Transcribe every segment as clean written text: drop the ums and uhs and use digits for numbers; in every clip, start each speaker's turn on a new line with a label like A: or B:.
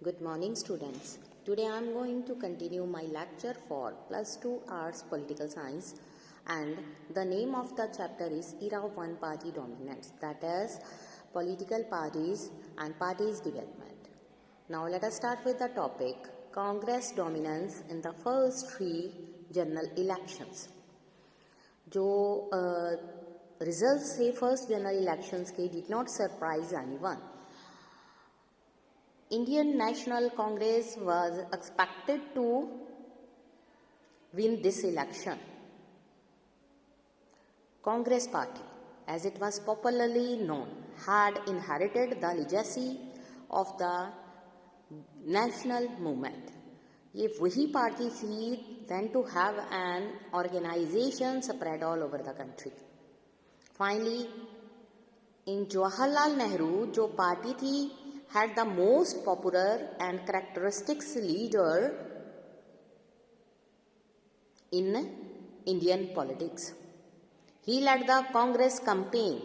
A: Good morning, students. Today I am going to continue my lecture for Plus 2 Arts Political Science, and the name of the chapter is Era of One Party Dominance, that is Political Parties and Parties Development. Now let us start with the topic Congress Dominance in the first three general elections. जो results थे first general elections के did not surprise anyone. Indian National Congress was expected to win this election. Congress Party, as it was popularly known, had inherited the legacy of the national movement. ये वही party थी then to have an organization spread all over the country. Finally, in Jawaharlal Nehru, जो party थी had the most popular and characteristics leader in Indian politics. He led the Congress campaign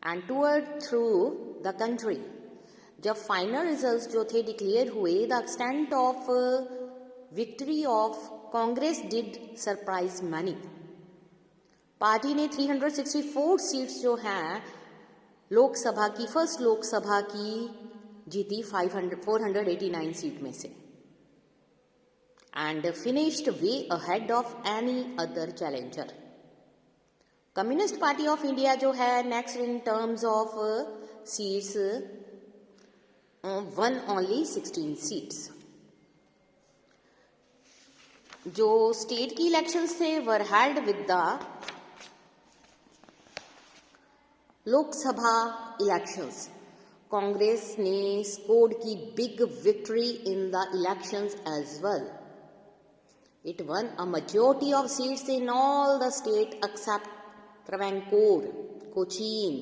A: and toured through the country. जब final results जो थे declare हुए, the extent of victory of Congress did surprise money. Party ने 364 seats जो हैं लोकसभा की, first Lok Sabha की जीती 489 सीट में से, and finished way ahead of any other challenger. Communist party of India जो है next in terms of seats one only 16 seats. जो स्टेट की इलेक्शंस थे were held with the Lok Sabha elections. Congress ने स्कोर्ड की big victory in the elections as well. It won a majority of seats in all the state except Travancore, Cochin,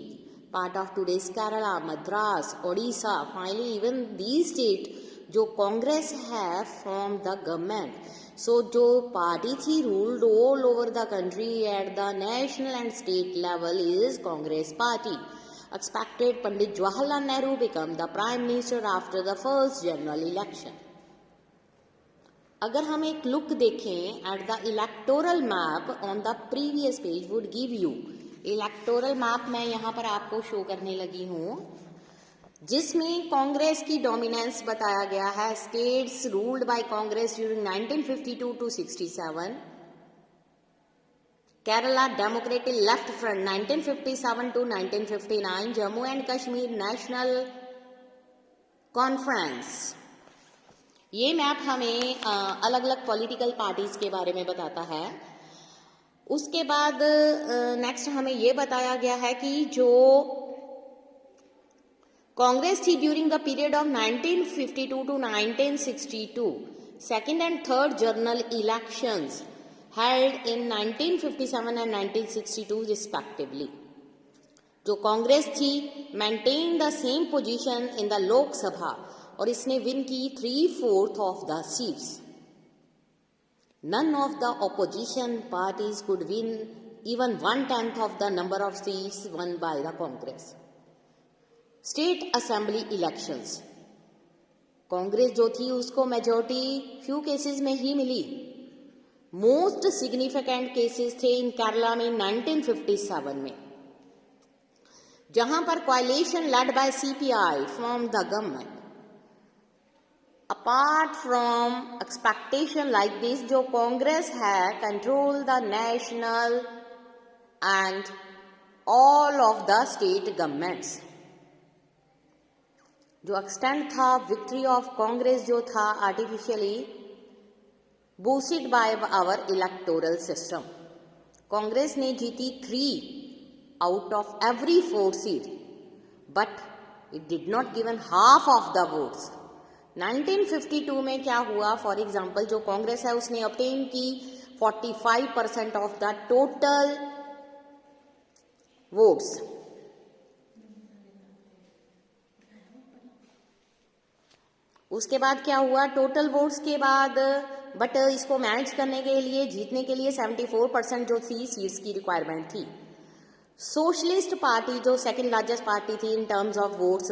A: part of today's Kerala, Madras, Odisha. Finally, even these states जो कांग्रेस है from the government. सो जो party थी ruled all over the country at the national and state level is Congress party. Expected Pandit Jawaharlal Nehru become the prime minister after the first general election. अगर हम एक look देखें at the electoral map on the previous page would give you. Electoral map मैं यहाँ पर आपको show करने लगी हूँ, जिसमें कांग्रेस की डोमिनेंस बताया गया है. States ruled by Congress during 1952 to 67. Kerala democratic left front 1957 to 1959. Jammu and Kashmir national conference. ये मैप हमें अलग अलग पॉलिटिकल पार्टीज के बारे में बताता है. उसके बाद नेक्स्ट हमें ये बताया गया है कि जो कांग्रेस थी during the period of 1952 to 1962, second and third general elections held in 1957 and 1962 respectively. जो कांग्रेस थी maintain the same position in the Lok Sabha और इसने विन की 3/4 of the seats. None of the opposition parties could win even 1/10 of the number of seats won by the Congress. State Assembly elections. Congress जो थी उसको majority few cases में ही मिली. Most significant cases थे इन केरला में 1957 में, जहां पर कोalition led by CPI from the government. Apart from expectation like this, जो कांग्रेस है control the national and all of the state governments. जो एक्सटेंट था विक्ट्री ऑफ कांग्रेस जो था artificially boosted by our electoral system. Congress ने जीती 3 out of every 4 seat, but it did not given half of the votes. 1952 में क्या हुआ, for example जो कांग्रेस है उसने ऑब्टेन की 45% ऑफ द टोटल वोट्स. उसके बाद क्या हुआ, टोटल वोट्स के बाद बट इसको मैनेज करने के लिए जीतने के लिए 74% जो थी सीट्स की रिक्वायरमेंट थी. सोशलिस्ट पार्टी जो सेकेंड लार्जेस्ट पार्टी थी इन टर्म्स ऑफ वोट्स,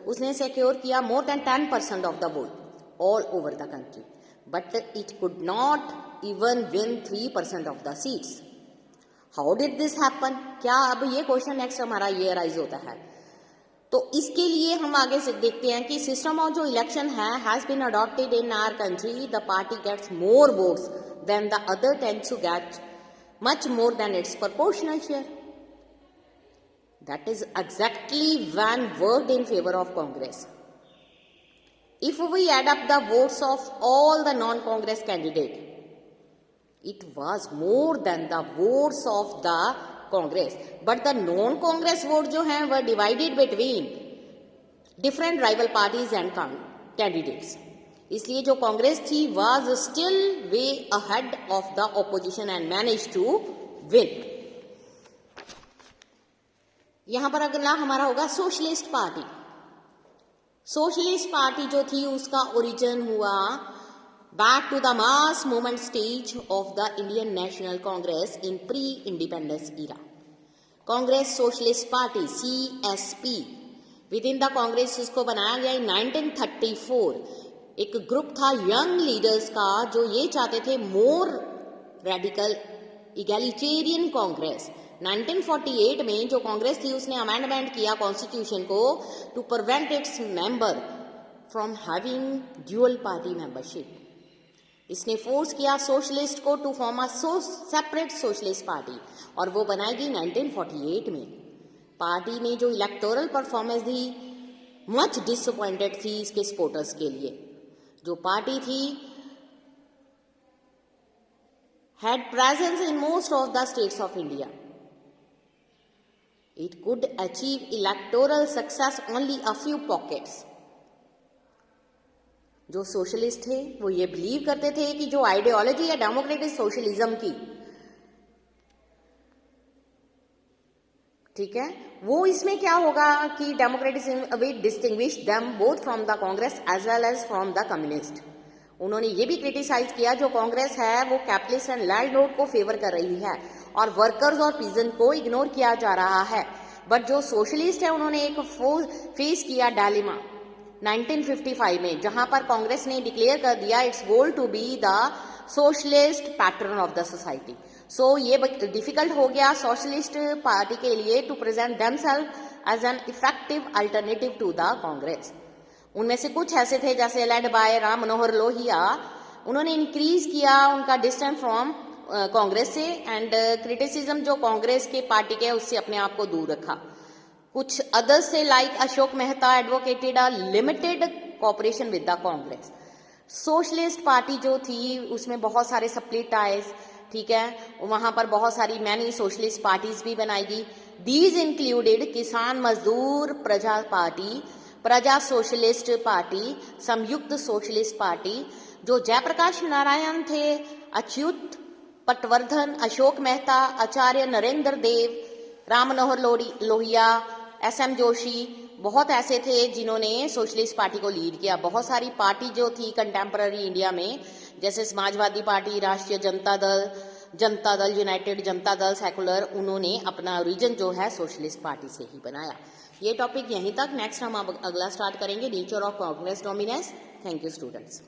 A: उसने सिक्योर किया more than 10% of the vote all over the country, but it could not even win 3% of the seats. How did this happen? क्या अब ये question next हमारा ये rise होता है। तो इसके लिए हम आगे से देखते हैं कि सिस्टम ऑफ जो इलेक्शन है has been adopted in our country, the party gets more votes than the other tends to get much more than its proportional share. That is exactly when worked in favor of Congress. If we add up the votes of all the non-Congress candidates, it was more than the votes of the Congress. But the non-Congress votes जो हैं were divided between different rival parties and candidates. इसलिए जो कांग्रेस थी was still way ahead of the opposition and managed to win. यहां पर अगला हमारा होगा सोशलिस्ट पार्टी। सोशलिस्ट पार्टी जो थी उसका ओरिजिन हुआ back to the mass movement stage of the Indian National Congress in pre independence era. Congress socialist party CSP within the Congress इसको बनाया गया इन 1934। एक ग्रुप था यंग लीडर्स का जो ये चाहते थे मोर रेडिकल इगैलिटेरियन कांग्रेस। 1948 में जो कांग्रेस थी उसने अमेंडमेंट किया कॉन्स्टिट्यूशन को to prevent its member from having dual party membership. इसने फोर्स किया सोशलिस्ट को to form a separate socialist party और वो बनाई गई 1948 में। पार्टी ने जो इलेक्टोरल परफॉर्मेंस दी मच डिसअपॉइंटेड थी इसके सपोर्टर्स के लिए। जो पार्टी थी had presence in most of the states of India. It could achieve electoral success only a few pockets. जो सोशलिस्ट थे वो ये बिलीव करते थे कि जो आइडियोलॉजी है डेमोक्रेटिक सोशलिज्म की, ठीक है, वो इसमें क्या होगा कि democratism will distinguish them both from the Congress as well as from the communist. उन्होंने ये भी क्रिटिसाइज किया जो कांग्रेस है वो कैपिटलिस्ट एंड लैंडलॉर्ड को फेवर कर रही है और वर्कर्स और पीजन को इग्नोर किया जा रहा है। बट जो सोशलिस्ट है उन्होंने एक फेस किया डायलेमा 1955 में, जहां पर कांग्रेस ने डिक्लेयर कर दिया it's goal to be the socialist pattern of the society. So ये डिफिकल्ट हो गया सोशलिस्ट पार्टी के लिए to present themselves as an effective alternative to the Congress. उनमें से कुछ ऐसे थे जैसे लेड बाय राम मनोहर लोहिया, उन्होंने इंक्रीज किया उनका डिस्टेंस फ्रॉम कांग्रेस से एंड क्रिटिसिज्म जो कांग्रेस के पार्टी के उससे अपने आप को दूर रखा। कुछ अदर्स से like Ashok Mehta advocated a limited cooperation with the Congress. Socialist party जो थी उसमें बहुत सारे स्प्लिट आए, ठीक है, वहां पर बहुत सारी मैनी सोशलिस्ट पार्टीज भी बनाई गई। दीज इंक्लूडेड किसान मजदूर प्रजा पार्टी, प्रजा सोशलिस्ट पार्टी, संयुक्त सोशलिस्ट पार्टी। जो जयप्रकाश नारायण थे, अच्युत पटवर्धन, अशोक मेहता, आचार्य नरेंद्र देव, राम मनोहर लोहिया, SM जोशी, बहुत ऐसे थे जिन्होंने सोशलिस्ट पार्टी को लीड किया। बहुत सारी पार्टी जो थी कंटेम्पररी इंडिया में जैसे समाजवादी पार्टी, राष्ट्रीय जनता दल, यूनाइटेड जनता दल, सेकुलर, उन्होंने अपना ओरिजिन जो है सोशलिस्ट पार्टी से ही बनाया। ये टॉपिक यहीं तक। नेक्स्ट हम अब अगला स्टार्ट करेंगे nature of Congress dominance. Thank you students.